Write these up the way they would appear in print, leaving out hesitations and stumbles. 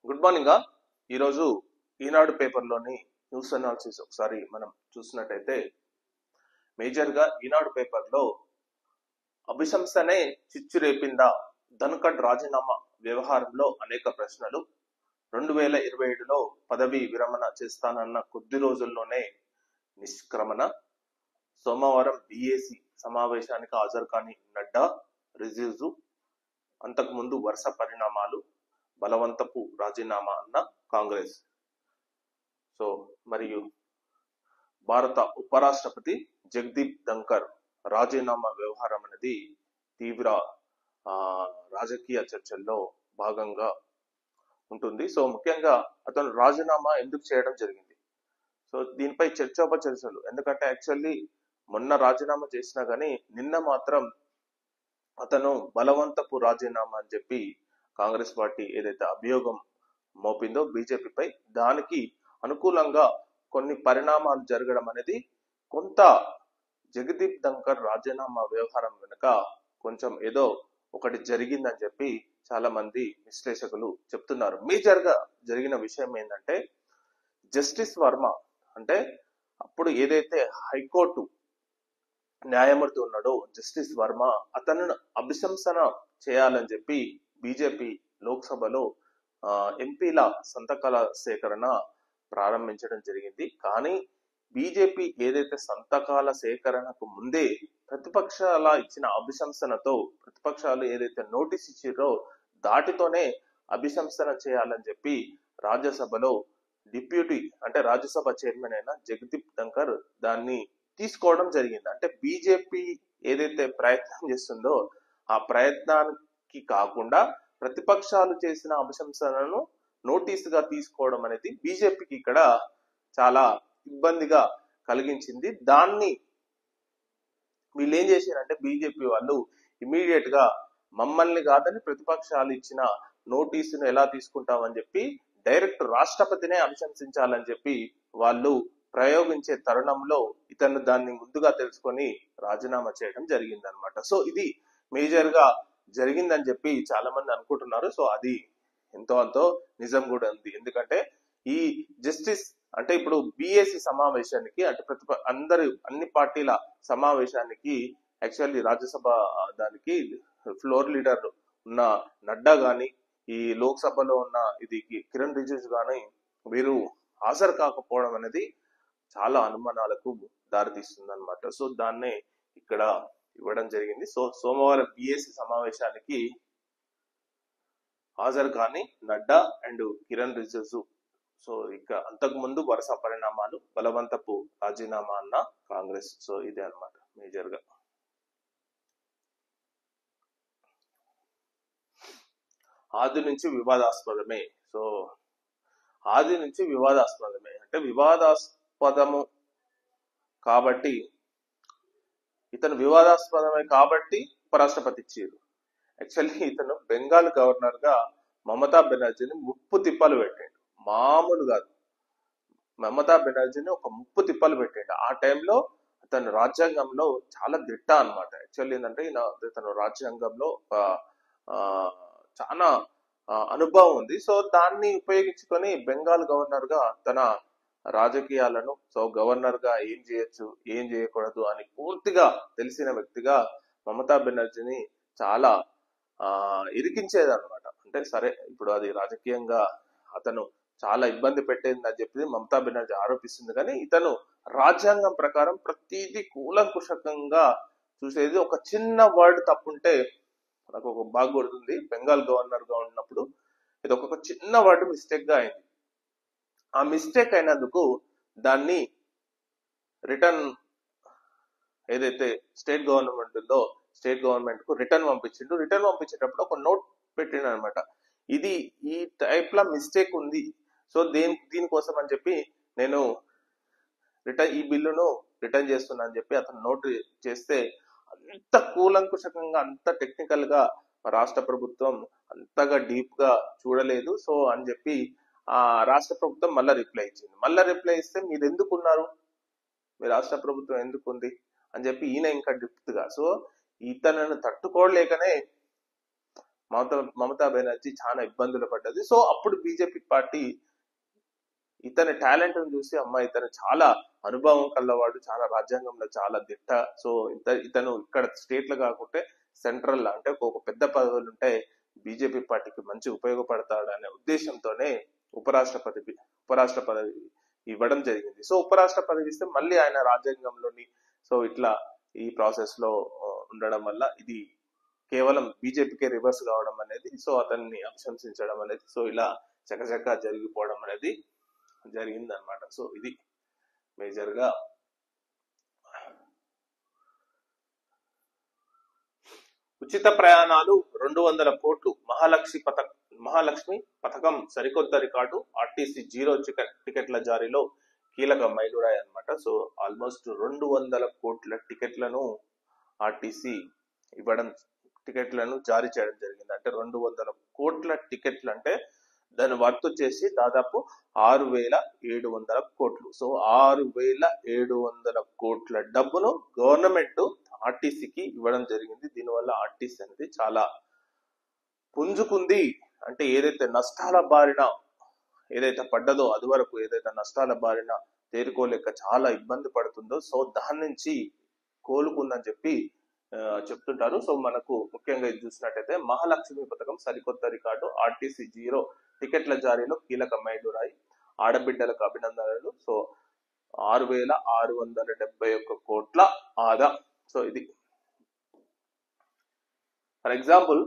Good morning. ఈరోజు ఈనాడు పేపర్లోని news analysis ఒకసారి మనం చూసినట్టయితే మేజర్గా ఈనాడు పేపర్లో అభిశంసనే చిచ్చు రేపిందా, ధన్ఖడ్ రాజీనామా వ్యవహారంలో అనేక ప్రశ్నలు, 2027లో పదవి విరమణ చేస్తానన్న కొద్ది రోజుల్లోనే నిష్క్రమణ, సోమవారం బీఏసీ సమావేశానికి హాజరు కాని నడ్డా రిజ్జు, అంతకుముందు వరుస పరిణామాలు, బలవంతపు రాజీనామా అన్న కాంగ్రెస్. సో మరియు భారత ఉపరాష్ట్రపతి జగదీప్ ధన్ఖర్ రాజీనామా వ్యవహారం అనేది తీవ్ర రాజకీయ చర్చల్లో భాగంగా ఉంటుంది. సో ముఖ్యంగా అతను రాజీనామా ఎందుకు చేయడం జరిగింది, సో దీనిపై చర్చోపచర్చలు. ఎందుకంటే యాక్చువల్లీ మొన్న రాజీనామా చేసినా కానీ నిన్న మాత్రం అతను బలవంతపు రాజీనామా అని చెప్పి కాంగ్రెస్ పార్టీ ఏదైతే అభియోగం మోపిందో బీజేపీపై, దానికి అనుకూలంగా కొన్ని పరిణామాలు జరగడం అనేది కొంత జగదీప్ ధన్ఖర్ రాజీనామా వ్యవహారం వెనుక కొంచెం ఏదో ఒకటి జరిగిందని చెప్పి చాలా మంది విశ్లేషకులు చెప్తున్నారు. మేజర్గా జరిగిన విషయం ఏంటంటే, జస్టిస్ వర్మ అంటే అప్పుడు ఏదైతే హైకోర్టు న్యాయమూర్తి ఉన్నాడో జస్టిస్ వర్మ అతను అభిశంసన చేయాలని చెప్పి బీజేపీ లోక్సభలో ఎంపీల సంతకాల సేకరణ ప్రారంభించడం జరిగింది. కానీ బీజేపీ ఏదైతే సంతకాల సేకరణకు ముందే ప్రతిపక్షాల ఇచ్చిన అభిశంసనతో, ప్రతిపక్షాలు ఏదైతే నోటీస్ ఇచ్చిరో దాటితోనే అభిశంసన చేయాలని చెప్పి రాజ్యసభలో డిప్యూటీ అంటే రాజ్యసభ చైర్మన్ అయిన జగదీప్ ధన్ఖర్ దాన్ని తీసుకోవడం జరిగింది. అంటే బీజేపీ ఏదైతే ప్రయత్నం చేస్తుందో ఆ ప్రయత్నానికి కాకుండా ప్రతిపక్షాలు చేసిన అభిశంసనను నోటీసుగా తీసుకోవడం అనేది బీజేపీకి ఇక్కడ చాలా ఇబ్బందిగా కలిగించింది. దాన్ని వీళ్ళు ఏం చేశారంటే బీజేపీ వాళ్ళు ఇమీడియట్ గా మమ్మల్ని కాదని ప్రతిపక్షాలు ఇచ్చిన నోటీసును ఎలా తీసుకుంటామని చెప్పి డైరెక్ట్ రాష్ట్రపతినే అభిశంసించాలని చెప్పి వాళ్ళు ప్రయోగించే తరుణంలో ఇతను దాన్ని ముందుగా తెలుసుకొని రాజీనామా చేయడం జరిగింది అనమాట. సో ఇది మేజర్ గా జరిగిందని చెప్పి చాలా మంది అనుకుంటున్నారు. సో అది ఎంతో అంతో నిజం కూడా ఉంది. ఎందుకంటే ఈ జస్టిస్ అంటే ఇప్పుడు బీఏసీ సమావేశానికి అంటే అన్ని పార్టీల సమావేశానికి యాక్చువల్లీ రాజ్యసభ దానికి ఫ్లోర్ లీడర్ ఉన్న నడ్డా గాని, ఈ లోక్సభలో ఉన్న ఇది కిరణ్ రిజిజు గాని వీరు హాజరు కాకపోవడం అనేది చాలా అనుమానాలకు దారితీస్తుంది అనమాట. సో దాన్నే ఇక్కడ ఇవ్వడం జరిగింది. సో సోమవారం బీఏసీ సమావేశానికి హాజరు కాని నడ్డా అండ్ కిరణ్ రిజిజు. సో ఇక అంతకు ముందు వరుస పరిణామాలు, బలవంతపు రాజీనామా అన్న కాంగ్రెస్. సో ఇదే అనమాట మేజర్ గా. ఆది నుంచి వివాదాస్పదమే. సో ఆది నుంచి వివాదాస్పదమే అంటే వివాదాస్పదము కాబట్టి ఇతను వివాదాస్పదమే కాబట్టి ఉపరాష్ట్రపతి ఇచ్చారు. యాక్చువల్లీ ఇతను బెంగాల్ గవర్నర్ గా మమతా బెనర్జీని ముప్పు తిప్పలు పెట్టాడు. మామూలు కాదు, మమతా బెనర్జీని ఒక ముప్పు తిప్పలు పెట్టాడు. ఆ టైంలో అతను రాజ్యాంగంలో చాలా దిట్ట అనమాట. యాక్చువల్లీ ఏంటంటే ఇతను రాజ్యాంగంలో చాలా అనుభవం ఉంది. సో దాన్ని ఉపయోగించుకొని బెంగాల్ గవర్నర్ గా తన రాజకీయాలను, సో గవర్నర్ గా ఏం చేయొచ్చు ఏం చేయకూడదు అని పూర్తిగా తెలిసిన వ్యక్తిగా మమతా బెనర్జీని చాలా ఇరికించేదన్నమాట. అంటే సరే ఇప్పుడు అది రాజకీయంగా అతను చాలా ఇబ్బంది పెట్టేది అని చెప్పి మమతా బెనర్జీ ఆరోపిస్తుంది. కానీ ఇతను రాజ్యాంగం ప్రకారం ప్రతిదీ కూలంకుషంగా చూసేది. ఒక చిన్న వర్డ్ తప్పుంటే, నాకు ఒక బాగా గుర్తుంది, బెంగాల్ గవర్నర్ గా ఉన్నప్పుడు ఇది ఒక చిన్న వర్డ్ మిస్టేక్ గా అయింది. ఆ మిస్టేక్ అయినందుకు దాన్ని రిటర్న్ ఏదైతే స్టేట్ గవర్నమెంట్ ఉందో స్టేట్ గవర్నమెంట్ కు రిటర్న్ పంపించిండు. రిటర్న్ పంపించేటప్పుడు ఒక నోట్ పెట్టిండు అనమాట, ఇది ఈ టైప్ లా మిస్టేక్ ఉంది, సో దీనికోసం అని చెప్పి నేను ఈ బిల్లును రిటర్న్ చేస్తున్నా అని చెప్పి అతను నోట్ చేస్తే అంత కూలంకుషంగా అంత టెక్నికల్ గా రాష్ట్ర ప్రభుత్వం అంతగా డీప్ గా చూడలేదు. సో అని చెప్పి ఆ రాష్ట్ర ప్రభుత్వం మళ్ళా రిప్లై ఇచ్చింది. మళ్ళా రిప్లై ఇస్తే మీరు ఎందుకు ఉన్నారు, మీ రాష్ట్ర ప్రభుత్వం ఎందుకు ఉంది అని చెప్పి ఈయన ఇంకా డెప్త్ గా. సో ఇతనను తట్టుకోలేకనే మమతా బెనర్జీ చాలా ఇబ్బందులు పడ్డది. సో అప్పుడు బీజేపీ పార్టీ ఇతని టాలెంట్ చూసి అమ్మ ఇతను చాలా అనుభవం కలవాడు, చాలా రాజ్యాంగంలో చాలా దిట్ట, సో ఇతను ఇక్కడ స్టేట్ లో కాకుంటే సెంట్రల్ అంటే ఒక పెద్ద పదవులు ఉంటే బీజేపీ పార్టీకి మంచి ఉపయోగపడతాడు అనే ఉద్దేశంతోనే ఉపరాష్ట్ర పదవి ఇవ్వడం జరిగింది. సో ఉపరాష్ట్ర పదవి ఇస్తే మళ్ళీ ఆయన రాజ్యాంగంలోని సో ఇట్లా ఈ ప్రాసెస్ లో ఉండడం వల్ల ఇది కేవలం బీజేపీకే రివర్స్ కావడం అనేది, సో అతన్ని ప్రశంసించడం అనేది, సో ఇలా చకచకా జరిగిపోవడం అనేది జరిగింది అనమాట. సో ఇది మేజర్ గా ఉచిత ప్రయాణాలు 200 కోట్లు మహాలక్ష్మి పథకం సరికొత్త రికార్డు, ఆర్టీసీ జీరో టికెట్ల జారీలో కీలక మైలురాయి అనమాట. సో ఆల్మోస్ట్ 200 కోట్ల టికెట్లను ఆర్టీసీ టికెట్లను జారీ చేయడం జరిగింది. అంటే 200 కోట్ల టికెట్లు అంటే దాని వర్త్ వచ్చేసి దాదాపు 6,700 కోట్లు. సో 6,700 కోట్ల డబ్బును గవర్నమెంట్ ఆర్టీసీకి ఇవ్వడం జరిగింది. దీనివల్ల ఆర్టీసీ అనేది చాలా పుంజుకుంది. అంటే ఏదైతే నష్టాల బారిన ఏదైతే పడ్డదో అది వరకు ఏదైతే నష్టాల బారిన తేరుకోలేక చాలా ఇబ్బంది పడుతుందో సో దాని నుంచి కోలుకుందని చెప్పి చెప్తుంటారు. సో మనకు ముఖ్యంగా ఇది చూసినట్టయితే మహాలక్ష్మి పథకం సరికొత్త రికార్డు, ఆర్టీసీ జీరో టికెట్ల జారీలో కీలక మైలురాయి, ఆడబిడ్డలకు అభినందనలు. సో 6,671 కోట్ల ఆదా. సో ఇది ఫర్ ఎగ్జాంపుల్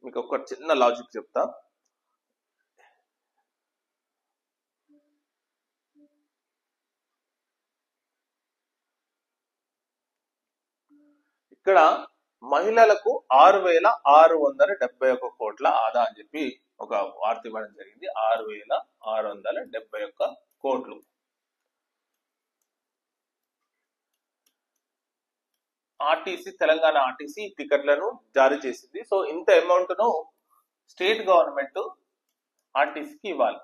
మీకు ఒక చిన్న లాజిక్ చెప్తా. ఇక్కడ మహిళలకు 6,671 కోట్ల ఆదా అని చెప్పి ఒక వార్త ఇవ్వడం జరిగింది. 6,671 కోట్లు. తెలంగాణ ఆర్టీసీ టికెట్లను జారీ చేసింది. సో ఇంత అమౌంట్ ను స్టేట్ గవర్నమెంట్ ఆర్టీసీకి ఇవ్వాలి.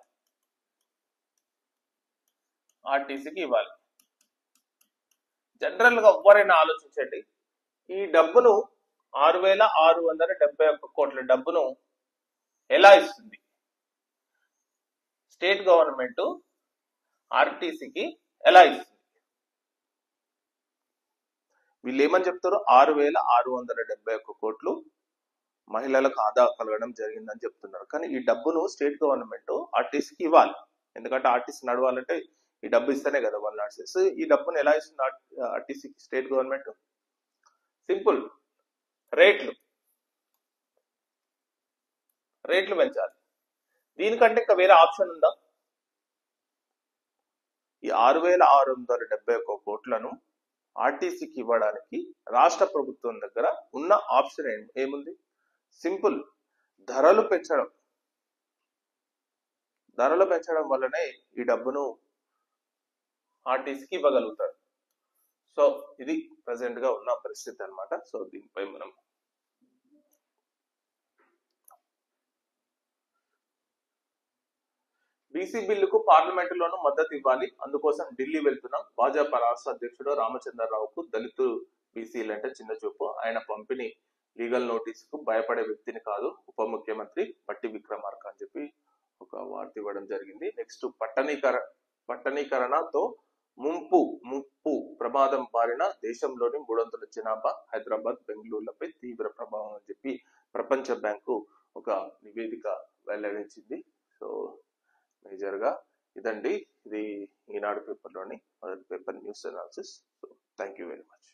జనరల్ గా ఎవరైనా ఆలోచించండి, ఈ డబ్బును 6,671 కోట్ల డబ్బును ఎలా ఇస్తుంది స్టేట్ గవర్నమెంట్ ఆర్టీసీకి? ఎలా ఇస్తుంది? వీళ్ళు ఏమని చెప్తారు? 6,671 కోట్లు మహిళలకు ఆదా కలగడం జరిగిందని చెప్తున్నారు. కానీ ఈ డబ్బును స్టేట్ గవర్నమెంట్ ఆర్టీసీకి ఇవ్వాలి. ఎందుకంటే ఆర్టీసీ నడవాలంటే ఈ డబ్బు ఇస్తేనే కదా వాళ్ళు నడిచేసి. ఈ డబ్బును ఎలా ఇస్తుంది ఆర్టీసీకి స్టేట్ గవర్నమెంట్? సింపుల్, రేట్లు పెంచాలి. దీనికంటే ఇంకా వేరే ఆప్షన్ ఉందా? ఈ 6,671 కోట్లను ఆర్టీసీకి ఇవ్వడానికి రాష్ట్ర ప్రభుత్వం దగ్గర ఉన్న ఆప్షన్ ఏముంది? సింపుల్, ధరలు పెంచడం వల్లనే ఈ డబ్బును ఆర్టీసీకి ఇవ్వగలుగుతారు. సో ఇది ప్రెసెంట్ గా ఉన్న పరిస్థితి అన్నమాట. సో దీనిపై మనం బీసీ బిల్లుకు పార్లమెంటులోనూ మద్దతు ఇవ్వాలి, అందుకోసం ఢిల్లీ వెళ్తున్నాం. భాజపా రాష్ట్ర అధ్యక్షుడు రామచంద్రరావుకు దళితు బీసీలు అంటే చిన్న చూపు, ఆయన పంపిణీ లీగల్ నోటీసుకు భయపడే వ్యక్తిని కాదు ఉప ముఖ్యమంత్రి బట్టి విక్రమార్క అని చెప్పి ఒక వార్త ఇవ్వడం జరిగింది. నెక్స్ట్ పట్టణీకరణతో ముప్పు ప్రమాదం బారిన దేశంలోని 300 జనాభా హైదరాబాద్, బెంగళూరులపై తీవ్ర ప్రభావం అని చెప్పి ప్రపంచ బ్యాంకు ఒక నివేదిక వెల్లడించింది. సో మేజర్ గా ఇదండి, ఇది ఈనాడు పేపర్లోని మొదటి paper news analysis. So thank you very much.